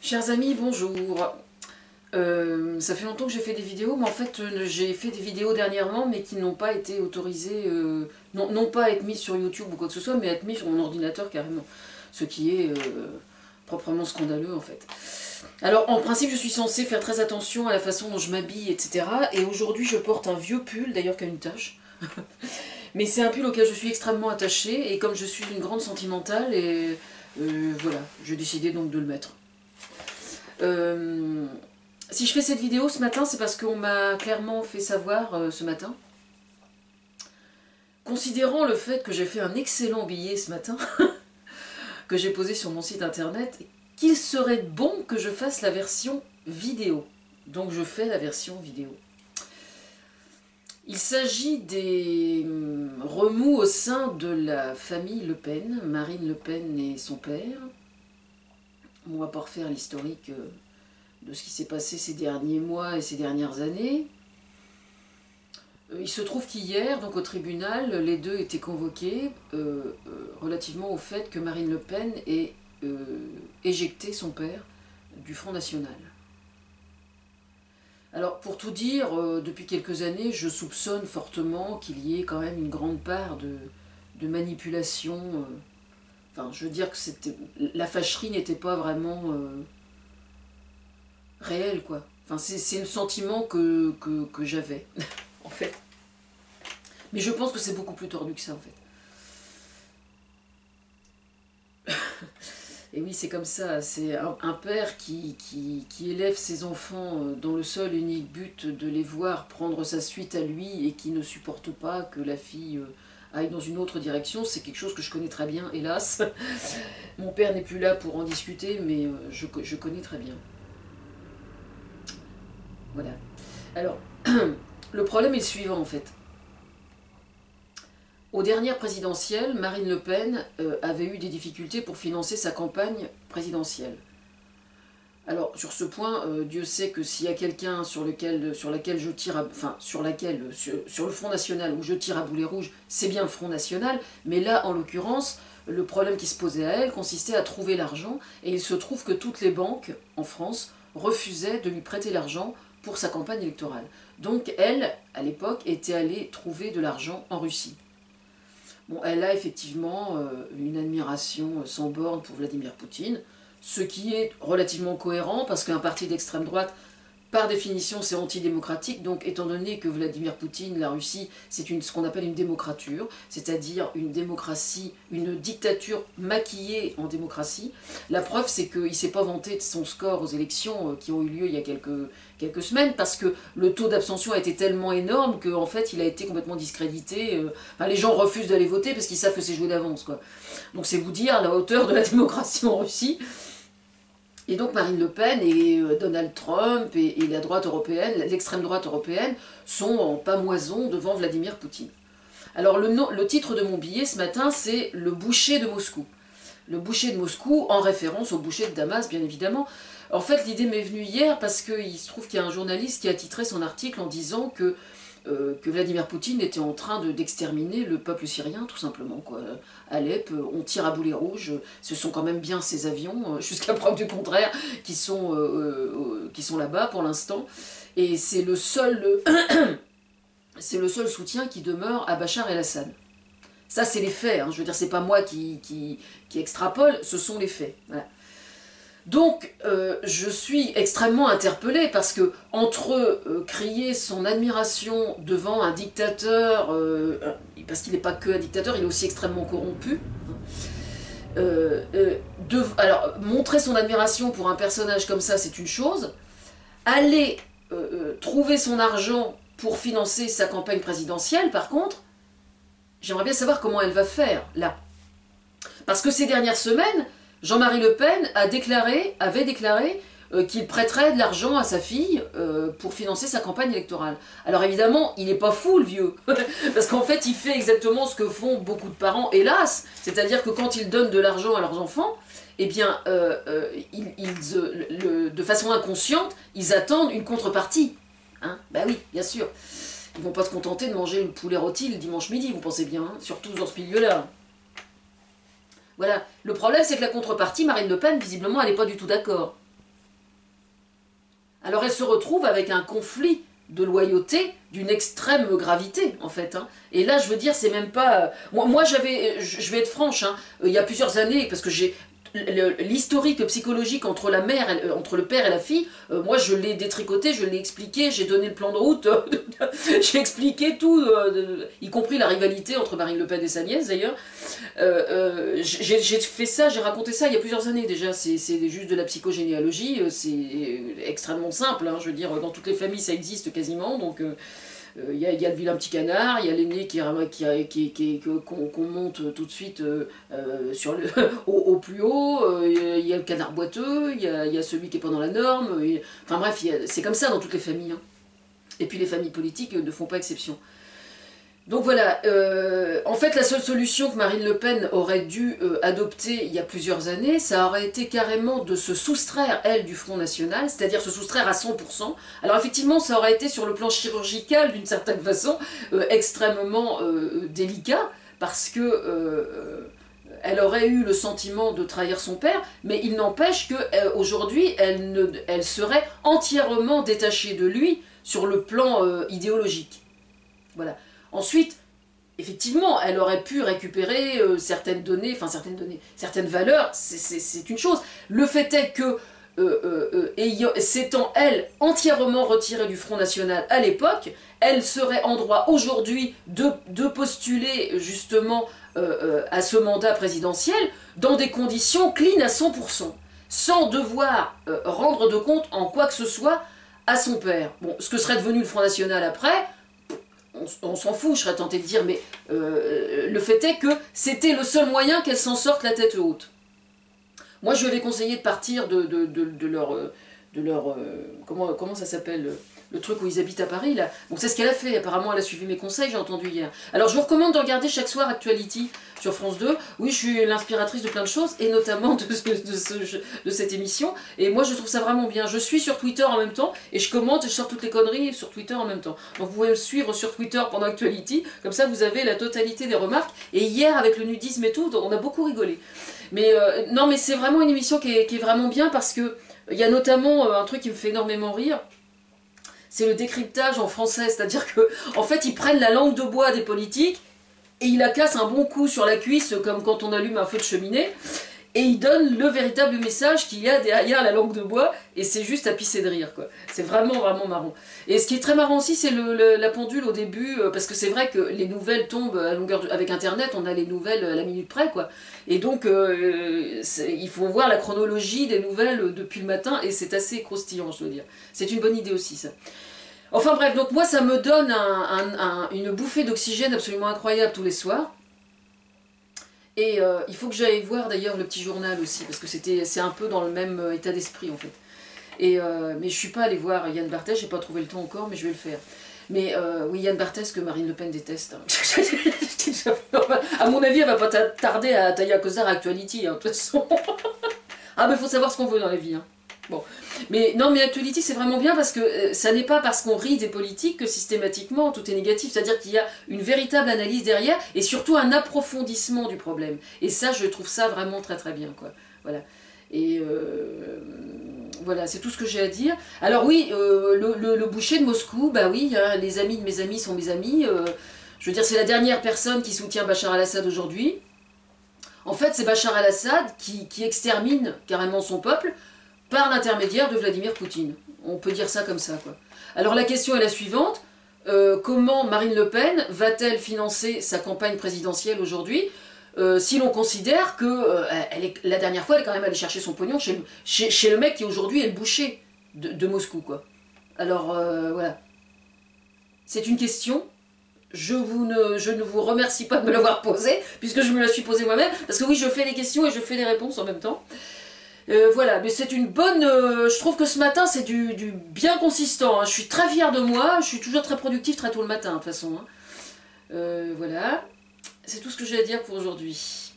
Chers amis, bonjour. Ça fait longtemps que j'ai fait des vidéos, mais en fait j'ai fait des vidéos dernièrement, mais qui n'ont pas été autorisées, non pas à être mises sur YouTube ou quoi que ce soit, mais à être mises sur mon ordinateur carrément. Ce qui est proprement scandaleux en fait. Alors en principe je suis censée faire très attention à la façon dont je m'habille, etc. Et aujourd'hui je porte un vieux pull, d'ailleurs qui a une tache. Mais c'est un pull auquel je suis extrêmement attachée, et comme je suis une grande sentimentale, et voilà, j'ai décidé donc de le mettre. Si je fais cette vidéo ce matin, c'est parce qu'on m'a clairement fait savoir ce matin, considérant le fait que j'ai fait un excellent billet ce matin, que j'ai posé sur mon site internet, qu'il serait bon que je fasse la version vidéo. Donc je fais la version vidéo. Il s'agit des remous au sein de la famille Le Pen, Marine Le Pen et son père. On va pas refaire l'historique de ce qui s'est passé ces derniers mois et ces dernières années. Il se trouve qu'hier, donc au tribunal, les deux étaient convoqués relativement au fait que Marine Le Pen ait éjecté son père du Front National. Alors pour tout dire, depuis quelques années, je soupçonne fortement qu'il y ait quand même une grande part de manipulation. Enfin, je veux dire que la fâcherie n'était pas vraiment réelle, quoi. Enfin, c'est le sentiment que j'avais, en fait. Mais je pense que c'est beaucoup plus tordu que ça, en fait. Et oui, c'est comme ça. C'est un père qui élève ses enfants dans le seul et unique but de les voir prendre sa suite à lui et qui ne supporte pas que la fille aille dans une autre direction. C'est quelque chose que je connais très bien, hélas. Mon père n'est plus là pour en discuter, mais je connais très bien. Voilà. Alors, le problème est le suivant, en fait. Aux dernières présidentielles, Marine Le Pen avait eu des difficultés pour financer sa campagne présidentielle. Alors, sur ce point, Dieu sait que s'il y a quelqu'un sur le Front National où je tire à boulet rouge, c'est bien le Front National, mais là, en l'occurrence, le problème qui se posait à elle consistait à trouver l'argent, et il se trouve que toutes les banques en France refusaient de lui prêter l'argent pour sa campagne électorale. Donc elle, à l'époque, était allée trouver de l'argent en Russie. Bon, elle a effectivement une admiration sans borne pour Vladimir Poutine, ce qui est relativement cohérent parce qu'un parti d'extrême droite, par définition, c'est antidémocratique. Donc, étant donné que Vladimir Poutine, la Russie, c'est ce qu'on appelle une démocrature, c'est-à-dire une démocratie, une dictature maquillée en démocratie. La preuve, c'est qu'il ne s'est pas vanté de son score aux élections qui ont eu lieu il y a quelques semaines, parce que le taux d'abstention a été tellement énorme qu'en fait, il a été complètement discrédité. Enfin, les gens refusent d'aller voter parce qu'ils savent que c'est joué d'avance, quoi. Donc, c'est vous dire la hauteur de la démocratie en Russie. Et donc Marine Le Pen et Donald Trump et la droite européenne, l'extrême droite européenne, sont en pamoison devant Vladimir Poutine. Alors le titre de mon billet ce matin, c'est « Le boucher de Moscou ». Le boucher de Moscou, en référence au boucher de Damas, bien évidemment. En fait, l'idée m'est venue hier parce qu'il se trouve qu'il y a un journaliste qui a titré son article en disant que Vladimir Poutine était en train d'exterminer le peuple syrien, tout simplement, quoi. Alep, on tire à boulet rouge, ce sont quand même bien ces avions, jusqu'à preuve du contraire, qui sont là-bas pour l'instant. Et c'est le seul soutien qui demeure à Bachar el-Assad. Ça, c'est les faits, hein. Je veux dire, c'est pas moi qui extrapole, ce sont les faits. Voilà. Donc, je suis extrêmement interpellée parce que, entre crier son admiration devant un dictateur, parce qu'il n'est pas que un dictateur, il est aussi extrêmement corrompu, alors, montrer son admiration pour un personnage comme ça, c'est une chose. Aller trouver son argent pour financer sa campagne présidentielle, par contre, j'aimerais bien savoir comment elle va faire, là. Parce que ces dernières semaines, Jean-Marie Le Pen avait déclaré qu'il prêterait de l'argent à sa fille pour financer sa campagne électorale. Alors évidemment, il n'est pas fou, le vieux, parce qu'en fait, il fait exactement ce que font beaucoup de parents, hélas, c'est-à-dire que quand ils donnent de l'argent à leurs enfants, eh bien, de façon inconsciente, ils attendent une contrepartie. Hein, ben oui, bien sûr. Ils ne vont pas se contenter de manger une poulet rôti le dimanche midi, vous pensez bien, hein, surtout dans ce milieu-là. Voilà. Le problème, c'est que la contrepartie, Marine Le Pen, visiblement, elle n'est pas du tout d'accord. Alors elle se retrouve avec un conflit de loyauté d'une extrême gravité, en fait. Hein. Et là, je veux dire, c'est même pas... Moi j'avais... Je vais être franche, hein, il y a plusieurs années, parce que j'ai... L'historique psychologique entre la mère, entre le père et la fille, moi je l'ai détricoté, je l'ai expliqué, j'ai donné le plan de route, j'ai expliqué tout, y compris la rivalité entre Marine Le Pen et sa nièce d'ailleurs. J'ai fait ça, j'ai raconté ça il y a plusieurs années déjà, c'est juste de la psychogénéalogie, c'est extrêmement simple, hein, je veux dire, dans toutes les familles ça existe quasiment, donc... Il y a le vilain petit canard, il y a l'aîné qu'on monte tout de suite sur au plus haut, il y a le canard boiteux, il y a celui qui est pas dans la norme, enfin bref, c'est comme ça dans toutes les familles. Hein. Et puis les familles politiques ne font pas exception. Donc voilà, en fait la seule solution que Marine Le Pen aurait dû adopter il y a plusieurs années, ça aurait été carrément de se soustraire, elle, du Front National, c'est-à-dire se soustraire à 100%. Alors effectivement, ça aurait été sur le plan chirurgical, d'une certaine façon, extrêmement délicat, parce que elle aurait eu le sentiment de trahir son père, mais il n'empêche qu'aujourd'hui, elle serait entièrement détachée de lui sur le plan idéologique. Voilà. Ensuite, effectivement, elle aurait pu récupérer certaines données, certaines valeurs, c'est une chose. Le fait est que, s'étant elle entièrement retirée du Front National à l'époque, elle serait en droit aujourd'hui de postuler justement à ce mandat présidentiel dans des conditions clean à 100%, sans devoir rendre de compte en quoi que ce soit à son père. Bon, ce que serait devenu le Front National après... on s'en fout, je serais tenté de dire, mais le fait est que c'était le seul moyen qu'elle s'en sorte la tête haute. Moi, je lui avais conseillé de partir de leur comment ça s'appelle, le truc où ils habitent à Paris, là. Donc c'est ce qu'elle a fait, apparemment elle a suivi mes conseils, j'ai entendu hier. Alors je vous recommande de regarder chaque soir Actuality sur France 2. Oui, je suis l'inspiratrice de plein de choses, et notamment de cette émission. Et moi je trouve ça vraiment bien. Je suis sur Twitter en même temps, et je commente et je sors toutes les conneries sur Twitter en même temps. Donc vous pouvez me suivre sur Twitter pendant Actuality, comme ça vous avez la totalité des remarques. Et hier, avec le nudisme et tout, on a beaucoup rigolé. Mais non, mais c'est vraiment une émission qui est vraiment bien, parce que il y a notamment un truc qui me fait énormément rire. C'est le décryptage en français, c'est-à-dire que en fait ils prennent la langue de bois des politiques et ils la cassent un bon coup sur la cuisse, comme quand on allume un feu de cheminée, et ils donnent le véritable message qu'il y a derrière la langue de bois, et c'est juste à pisser de rire, quoi. C'est vraiment, vraiment marrant. Et ce qui est très marrant aussi, c'est la pendule au début, parce que c'est vrai que les nouvelles tombent à longueur avec Internet, on a les nouvelles à la minute près, quoi. Et donc, il faut voir la chronologie des nouvelles depuis le matin, et c'est assez croustillant, je dois dire. C'est une bonne idée aussi, ça. Enfin bref, donc moi, ça me donne une bouffée d'oxygène absolument incroyable tous les soirs. Et il faut que j'aille voir d'ailleurs le petit journal aussi, parce que c'est un peu dans le même état d'esprit en fait. Et, mais je suis pas allée voir Yann Barthès, j'ai pas trouvé le temps encore, mais je vais le faire. Mais oui, Yann Barthès que Marine Le Pen déteste. Hein. À mon avis, elle va pas tarder à tailler à cause Actuality, hein, de toute façon. Ah, mais il faut savoir ce qu'on veut dans la vie. Hein. Bon. Mais non, mais Actuality c'est vraiment bien, parce que ça n'est pas parce qu'on rit des politiques que systématiquement tout est négatif, c'est-à-dire qu'il y a une véritable analyse derrière et surtout un approfondissement du problème. Et ça, je trouve ça vraiment très très bien, quoi. Voilà. Et voilà, c'est tout ce que j'ai à dire. Alors oui, le boucher de Moscou, bah oui, hein, les amis de mes amis sont mes amis. Je veux dire, c'est la dernière personne qui soutient Bachar al-Assad aujourd'hui. En fait, c'est Bachar al-Assad qui extermine carrément son peuple par l'intermédiaire de Vladimir Poutine. On peut dire ça comme ça, quoi. Alors la question est la suivante. Comment Marine Le Pen va-t-elle financer sa campagne présidentielle aujourd'hui, si l'on considère que la dernière fois, elle est quand même allée chercher son pognon chez le mec qui aujourd'hui est le boucher de Moscou, quoi. Alors, voilà. C'est une question. Je ne vous remercie pas de me l'avoir posée, puisque je me la suis posée moi-même, parce que oui, je fais les questions et je fais les réponses en même temps. Voilà, mais c'est une bonne... je trouve que ce matin, c'est du bien consistant. Hein. Je suis très fière de moi, je suis toujours très productive très tôt le matin, de toute façon. Hein. Voilà, c'est tout ce que j'ai à dire pour aujourd'hui.